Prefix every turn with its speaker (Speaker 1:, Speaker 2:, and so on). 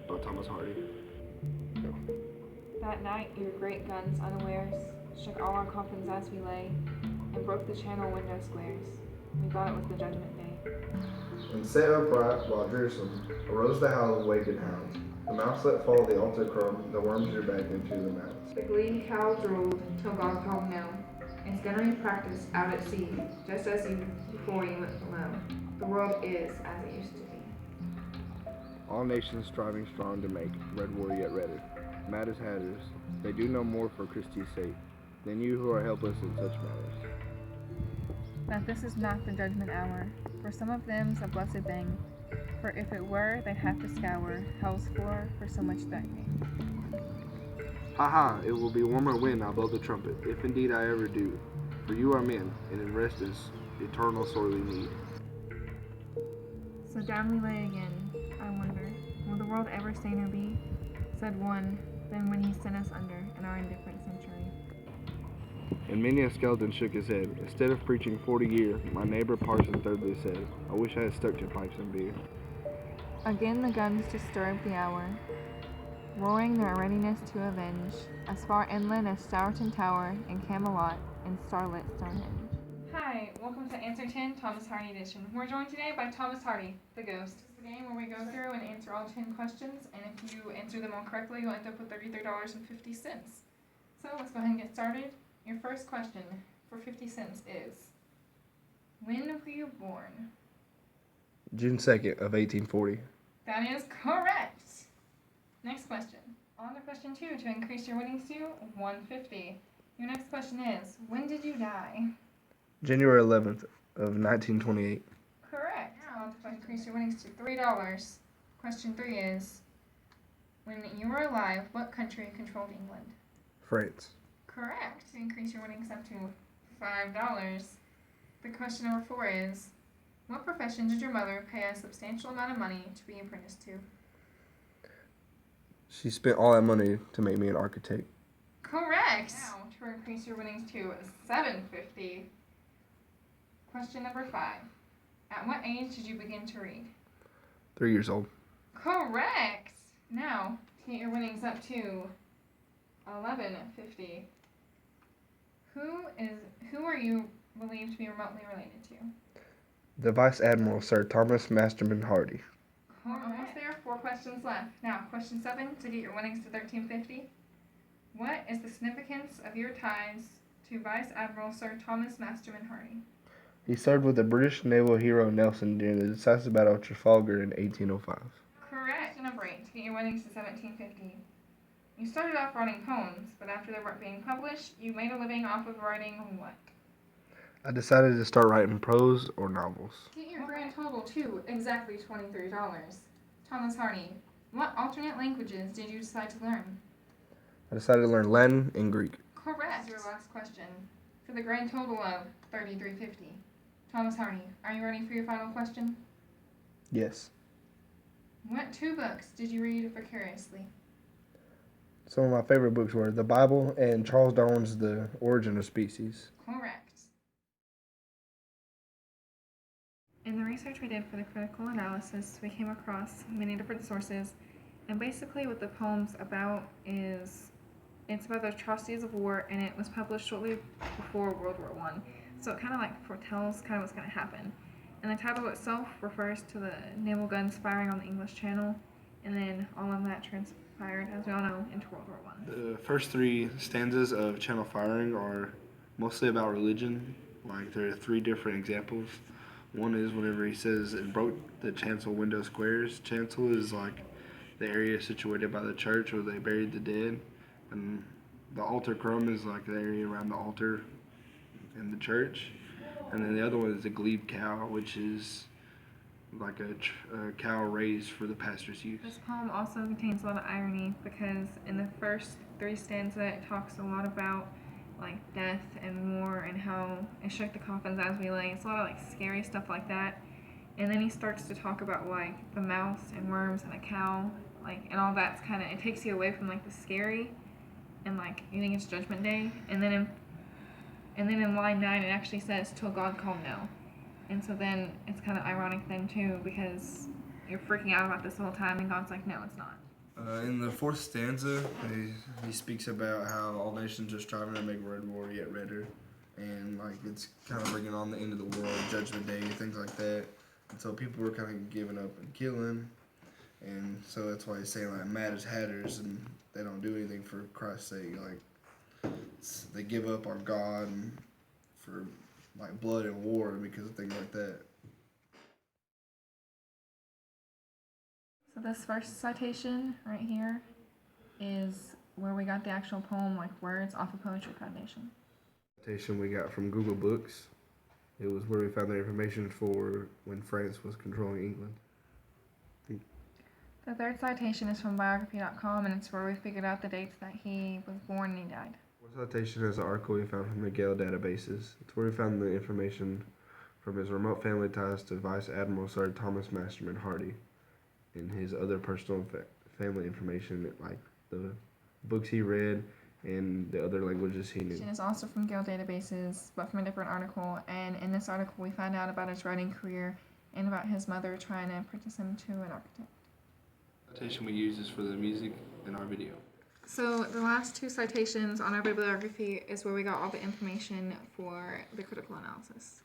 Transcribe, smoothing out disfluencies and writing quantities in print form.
Speaker 1: By Thomas Hardy. No.
Speaker 2: That night your great guns unawares shook all our coffins as we lay, and broke the channel window squares. We thought it was the judgment day.
Speaker 1: And set upright while Jerusalem arose the howl of wakened hounds. The mouse let fall the altar crumb, the worms drew back into the mouths.
Speaker 2: The gleed cow drooled till God called no. Its gunnery practiced out at sea, just as before you went below. The world is as it used to be.
Speaker 1: All nations striving strong to make red war yet redder. Mad as hatters, they do no more for Christi's sake than you who are helpless in such matters.
Speaker 2: That this is not the judgment hour, for some of them's a blessed thing, for if it were, they'd have to scour hell's floor for so much threatening.
Speaker 1: Ha ha, it will be warmer when I blow the trumpet, if indeed I ever do. For you are men, and in rest is eternal sorely need.
Speaker 2: So down we lay again. I wonder, will the world ever say no be? Said one, then when he sent us under in our indifferent century.
Speaker 1: And many a skeleton shook his head. Instead of preaching 40 year, my neighbor parson thirdly said, I wish I had stuck to pipes and beer.
Speaker 2: Again the guns disturb the hour, roaring their readiness to avenge, as far inland as Stourton Tower and Camelot and starlit Stonehenge. Hi, welcome to Answer 10 Thomas Hardy Edition. We're joined today by Thomas Hardy, the ghost. It's the game where we go through and answer all 10 questions, and if you answer them all correctly, you'll end up with $33.50. So let's go ahead and get started. Your first question for 50 cents is, when were you born?
Speaker 1: June 2nd of 1840.
Speaker 2: That is correct. Next question. On to question 2 to increase your winnings to $150. Your next question is, when did you die?
Speaker 1: January 11th of 1928.
Speaker 2: Correct. Now to increase your winnings to $3. Question 3 is, when you were alive, what country controlled England?
Speaker 1: France.
Speaker 2: Correct. To increase your winnings up to $5. The question number 4 is, what profession did your mother pay a substantial amount of money to be apprenticed to?
Speaker 1: She spent all that money to make me an architect.
Speaker 2: Correct. Now to increase your winnings to $7.50. Question number 5. At what age did you begin to read?
Speaker 1: 3 years old.
Speaker 2: Correct. Now to get your winnings up to $11.50. Who are you believed to be remotely related to?
Speaker 1: The Vice Admiral, Sir Thomas Masterman Hardy.
Speaker 2: Almost there. 4 questions left. Now, question 7 to get your winnings to $13.50. What is the significance of your ties to Vice Admiral Sir Thomas Masterman Hardy?
Speaker 1: He served with the British naval hero Nelson during the decisive Battle of Trafalgar in 1805.
Speaker 2: Correct. Number 8 to get your winnings to $17.50. You started off writing poems, but after they weren't being published, you made a living off of writing what?
Speaker 1: I decided to start writing prose or novels.
Speaker 2: Get your grand total to exactly $23. Thomas Hardy, what alternate languages did you decide to learn?
Speaker 1: I decided to learn Latin and Greek.
Speaker 2: Correct. Your last question for the grand total of $33.50. Thomas Hardy, are you ready for your final question?
Speaker 1: Yes.
Speaker 2: What 2 books did you read vicariously?
Speaker 1: Some of my favorite books were the Bible and Charles Darwin's The Origin of Species.
Speaker 2: Correct. In the research we did for the critical analysis, we came across many different sources, and basically what the poem's about is, it's about the atrocities of war, and it was published shortly before World War I. So it kind of like foretells kind of what's going to happen. And the title itself refers to the naval guns firing on the English Channel, and then all of that transpired, as we all know, into World War I.
Speaker 1: The first 3 stanzas of Channel Firing are mostly about religion. Like, there are 3 different examples. One is whenever he says it broke the chancel window squares. Chancel is like the area situated by the church where they buried the dead. And the altar crumb is like the area around the altar in the church. And then the other one is the glebe cow, which is like a cow raised for the pastor's use.
Speaker 2: This poem also contains a lot of irony because in the first 3 stanzas it talks a lot about like death and war and how it shook the coffins as we lay. It's a lot of like scary stuff like that. And then he starts to talk about like the mouse and worms and a cow, like, and all that's kind of, it takes you away from like the scary and like you think it's Judgment Day. And then And then in line 9, it actually says, till God called no. And so then it's kind of ironic then, too, because you're freaking out about this the whole time, and God's like, no, it's not.
Speaker 1: In the fourth stanza, he speaks about how all nations are striving to make red war yet redder. And like it's kind of bringing on the end of the world, Judgment Day, things like that. And so people were kind of giving up and killing. And so that's why he's saying like mad as hatters, and they don't do anything for Christ's sake. Like they give up on God and for like blood and war because of things like that.
Speaker 2: So this first citation right here is where we got the actual poem, like words, off of Poetry Foundation.
Speaker 1: Citation we got from Google Books. It was where we found the information for when France was controlling England.
Speaker 2: The third citation is from biography.com, and it's where we figured out the dates that he was born and he died.
Speaker 1: Fourth citation is an article we found from the Gale databases. It's where we found the information from his remote family ties to Vice Admiral Sir Thomas Masterman Hardy and his other personal family information, like the books he read and the other languages he knew.
Speaker 2: It is also from Gale databases, but from a different article. And in this article, we find out about his writing career and about his mother trying to apprentice him to an architect.
Speaker 1: The citation we use is for the music in our video.
Speaker 2: So the last two citations on our bibliography is where we got all the information for the critical analysis.